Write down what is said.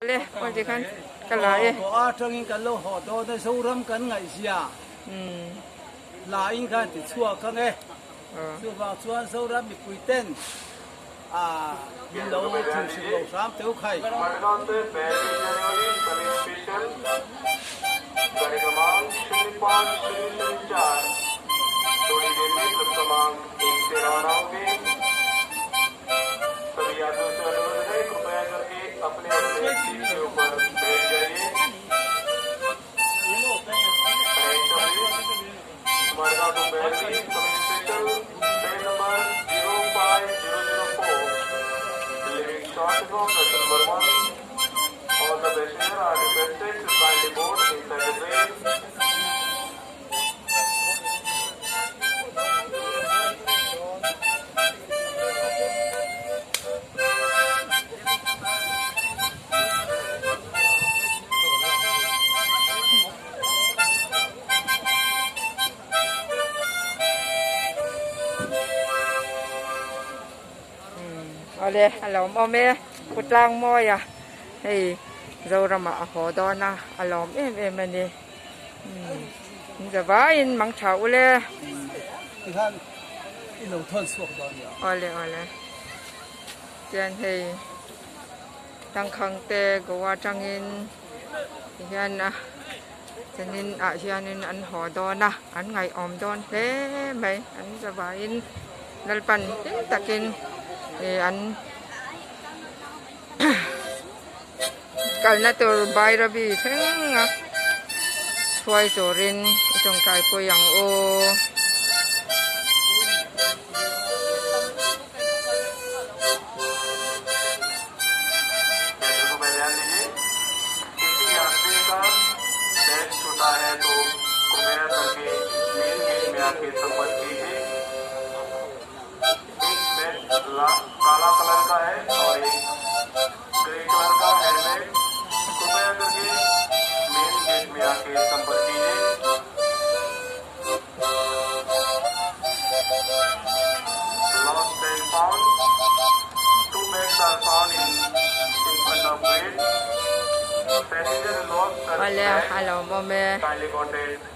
เลยพอจะกันกันหลายก็อาจังอินกันโลหอดอได้สู้รำกันไงเสียลายอินกันติดชั่วกันเอ้ชั่วบางส่วนสู้รำมีคุยเต้นมีเราถึงสิบโลสามเต้าไข่थोड़ी देर में सब क्रमांक 1 से रवाना होंगे सभी यात्रियों से अनुरोध है कृपया करके अपने अपने सीट के ऊपर बैठ जाइए मडगांव टू बेहतरीन special train number 05004 delivering short from vessel number 1 all the passengers are requested to kindly board inside the trainเลยอารมณ์เอาเมกุดลางมอยให้เราละมาหอดอนะอารมณ์มันนี่จะว่าอินมังเฉาเลยที่ท่านอินเราทนสวกตอนนี้เอาเลยเจียนให้ตั้งคังเตก็ว่าจังอินเฮียนนะจะนินเฮียนินอันหอดอนะอันไงอมดอนเฮ้ไหมอันจะว่าอินนัลปันตะกินอันกันน่าตัวใบระบีทั้งนะช่วยโจรินจงใจพูยังโอकाला कलर का है और एक ग्रे कलर का हेलमेट कृपया करके मेन गेट में आके संपर्क कीजिए lost and found 2 bags are found in front of gate passenger lost their bag kindly contact